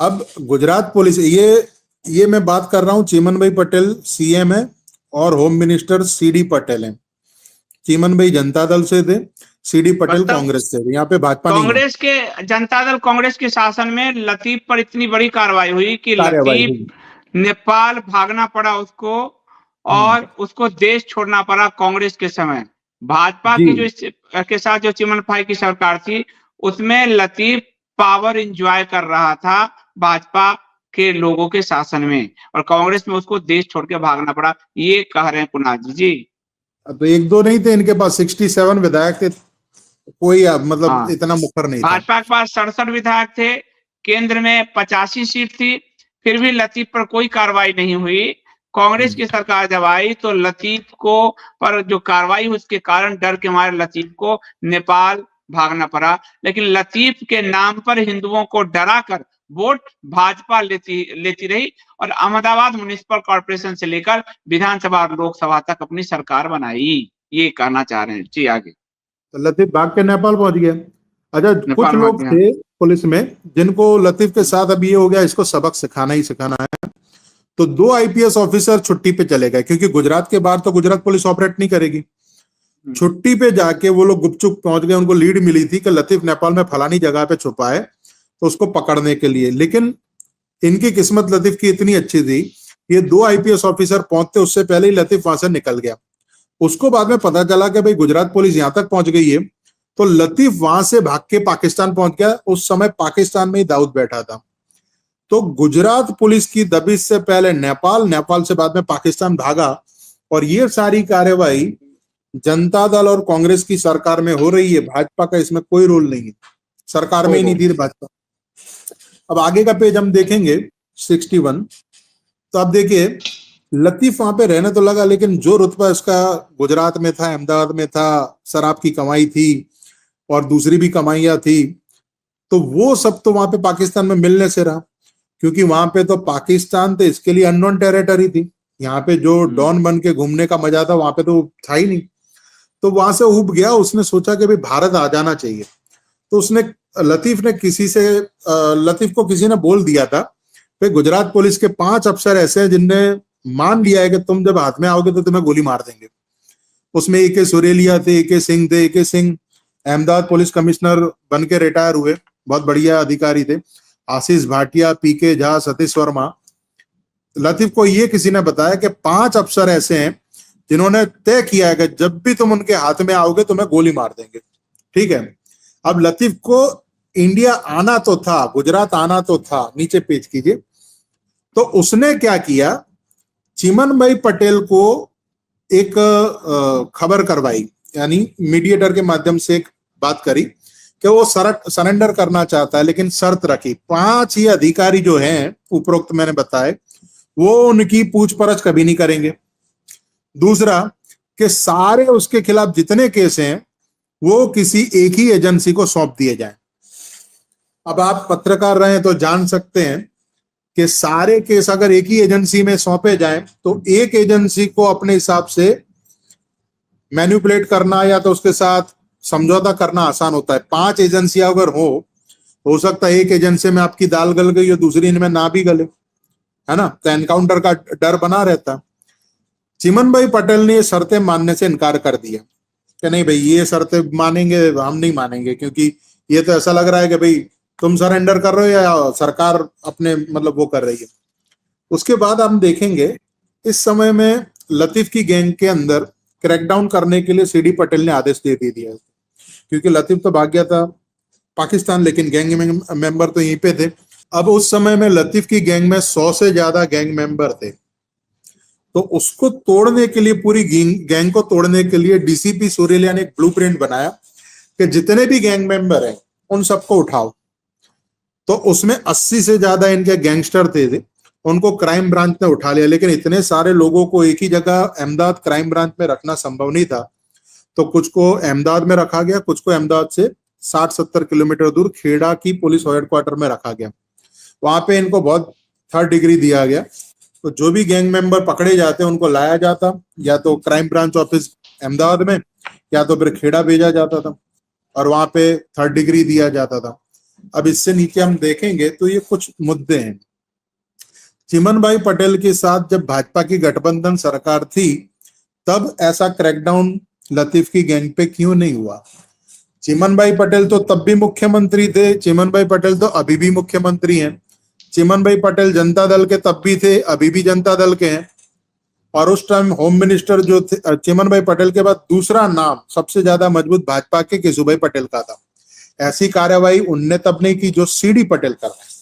अब गुजरात पुलिस, ये मैं बात कर रहा हूं, चीमन भाई पटेल सीएम है और होम मिनिस्टर सीडी पटेल है। चीमन भाई जनता दल से थे, सीडी पटेल मतलब कांग्रेस से थे, यहाँ पे भाजपा नहीं है। कांग्रेस के, जनता दल कांग्रेस के शासन में लतीफ पर इतनी बड़ी कार्रवाई हुई कि कार्यवाही लतीफ हुई। नेपाल भागना पड़ा उसको, हम्म, और उसको देश छोड़ना पड़ा कांग्रेस के समय। भाजपा जी। की के साथ जो चिमन भाई की सरकार थी, उसमें लतीफ पावर एंजॉय कर रहा था भाजपा के लोगों के शासन में, और कांग्रेस में उसको देश छोड़ के भागना पड़ा, ये कह रहे हैं कुणाल जी। तो एक दो नहीं थे इनके पास, 67 विधायक थे, कोई मतलब हाँ, इतना मुखर नहीं था। भाजपा के पास 67 विधायक थे, केंद्र में 85 सीट थी, फिर भी लतीफ पर कोई कार्रवाई नहीं हुई। कांग्रेस की सरकार जब आई तो लतीफ को पर जो कार्रवाई हुई, उसके कारण डर के मारे लतीफ को नेपाल भागना पड़ा। लेकिन लतीफ के नाम पर हिंदुओं को डराकर वोट भाजपा लेती रही, और अहमदाबाद म्युनिसिपल कॉर्पोरेशन से लेकर विधानसभा और लोकसभा तक अपनी सरकार बनाई। ये कहना चाह रहे हैं जी, आगे। तो लतीफ भाग के नेपाल पहुंच गया। अच्छा, कुछ नेपाल भाग लोग गया। थे पुलिस में जिनको लतीफ के साथ अभी ये हो गया, इसको सबक सिखाना ही सिखाना है। तो 2 आईपीएस ऑफिसर छुट्टी पे चले गए, क्योंकि गुजरात के बाहर तो गुजरात पुलिस ऑपरेट नहीं करेगी। छुट्टी पे जाके वो लोग गुपचुप पहुंच गए, उनको लीड मिली थी कि लतीफ नेपाल में फलानी जगह पे छुपा है, तो उसको पकड़ने के लिए। लेकिन इनकी किस्मत लतीफ की इतनी अच्छी थी, ये 2 आईपीएस ऑफिसर पहुंचते उससे पहले ही लतीफ वहां से निकल गया। उसको बाद में पता चला कि भाई गुजरात पुलिस यहां तक पहुंच गई है, तो लतीफ वहां से भाग के पाकिस्तान पहुंच गया। उस समय पाकिस्तान में ही दाऊद बैठा था। तो गुजरात पुलिस की दबिश से पहले नेपाल, नेपाल से बाद में पाकिस्तान भागा। और ये सारी कार्यवाही जनता दल और कांग्रेस की सरकार में हो रही है, भाजपा का इसमें कोई रोल नहीं है, सरकार में ही नहीं थी भाजपा। अब आगे का पेज हम देखेंगे 61। तो अब देखिए, लतीफ वहां पे रहने तो लगा, लेकिन जो रुतबा इसका गुजरात में था, अहमदाबाद में था, शराब की कमाई थी और दूसरी भी कमाइयां थी, तो वो सब तो वहां पे पाकिस्तान में मिलने से रहा। क्योंकि वहां पे तो पाकिस्तान तो इसके लिए अननोन टेरिटरी थी, यहाँ पे जो डॉन बन के घूमने का मजा था वहां पे तो था ही नहीं। तो वहां से उब गया, उसने सोचा कि भाई भारत आ जाना चाहिए। तो उसने लतीफ को किसी ने बोल दिया था कि गुजरात पुलिस के 5 अफसर ऐसे हैं जिनने मान लिया है कि तुम जब हाथ में आओगे तो तुम्हें गोली मार देंगे। उसमें ए.के. सुरेलिया थे, ए.के. सिंह थे। A K. Singh Ahmedabad police commissioner बन के रिटायर हुए, बहुत बढ़िया अधिकारी थे। आशीष भाटिया, पी.के. झा, सतीश वर्मा। लतीफ को ये किसी ने बताया कि 5 अफसर ऐसे हैं जिन्होंने तय किया है कि जब भी तुम उनके हाथ में आओगे तुम्हें गोली मार देंगे। ठीक है, अब लतीफ को इंडिया आना तो था, गुजरात आना तो था, नीचे पेज कीजिए। तो उसने क्या किया, चिमन भाई पटेल को एक खबर करवाई, यानी मीडिएटर के माध्यम से एक बात करी कि वो सरेंडर करना चाहता है, लेकिन शर्त रखी। 5 ही अधिकारी जो हैं उपरोक्त मैंने बताए, वो उनकी पूछपरछ कभी नहीं करेंगे। दूसरा, कि सारे उसके खिलाफ जितने केस हैं वो किसी एक ही एजेंसी को सौंप दिए जाएं। अब आप पत्रकार रहे तो जान सकते हैं कि सारे केस अगर एक ही एजेंसी में सौंपे जाएं तो एक एजेंसी को अपने हिसाब से मैनिपुलेट करना या तो उसके साथ समझौता करना आसान होता है। 5 एजेंसियां अगर हो सकता है एक एजेंसी में आपकी दाल गल गई और दूसरी इनमें ना भी गले, है ना, तो एनकाउंटर का डर बना रहता। चिमन भाई पटेल ने ये शर्तें मानने से इनकार कर दिया कि नहीं भाई ये शर्तें मानेंगे, हम नहीं मानेंगे, क्योंकि ये तो ऐसा लग रहा है कि भाई तुम सरेंडर कर रहे हो या सरकार अपने मतलब वो कर रही है। उसके बाद हम देखेंगे इस समय में लतीफ की गैंग के अंदर क्रैकडाउन करने के लिए सीडी पटेल ने आदेश दे दिया, क्योंकि लतीफ तो भाग गया था पाकिस्तान, लेकिन गैंग मेंबर तो यहीं पे थे। अब उस समय में लतीफ की गैंग में 100 से ज्यादा गैंग मेंबर थे। तो उसको तोड़ने के लिए, पूरी गैंग को तोड़ने के लिए डीसीपी सुरेलिया ने एक ब्लूप्रिंट बनाया कि जितने भी गैंग मेंबर हैं उन सबको उठाओ। तो उसमें 80 से ज्यादा इनके गैंगस्टर थे, उनको क्राइम ब्रांच ने उठा लिया। लेकिन इतने सारे लोगों को एक ही जगह अहमदाबाद क्राइम ब्रांच में रखना संभव नहीं था, तो कुछ को अहमदाबाद में रखा गया, कुछ को अहमदाबाद से 60-70 किलोमीटर दूर खेड़ा की पुलिस हेडक्वार्टर में रखा गया। वहां पे इनको बहुत 3rd डिग्री दिया गया। तो जो भी गैंग मेंबर पकड़े जाते उनको लाया जाता या तो क्राइम ब्रांच ऑफिस अहमदाबाद में, या तो फिर खेड़ा भेजा जाता था और वहां पे 3rd डिग्री दिया जाता था। अब इससे नीचे हम देखेंगे तो ये कुछ मुद्दे हैं। चिमन भाई पटेल के साथ जब भाजपा की गठबंधन सरकार थी तब ऐसा क्रैकडाउन लतीफ की गैंग पे क्यों नहीं हुआ? चिमन भाई पटेल तो तब भी मुख्यमंत्री थे, चिमन भाई पटेल तो अभी भी मुख्यमंत्री हैं। चिमन भाई पटेल जनता दल के तब भी थे, अभी भी जनता दल के हैं। और उस टाइम होम मिनिस्टर जो थे चिमन भाई पटेल के बाद दूसरा नाम सबसे ज्यादा मजबूत भाजपा के केशुभाई पटेल का था। ऐसी कार्रवाई उनने तब नहीं की जो सीडी पटेल कर रहे हैं।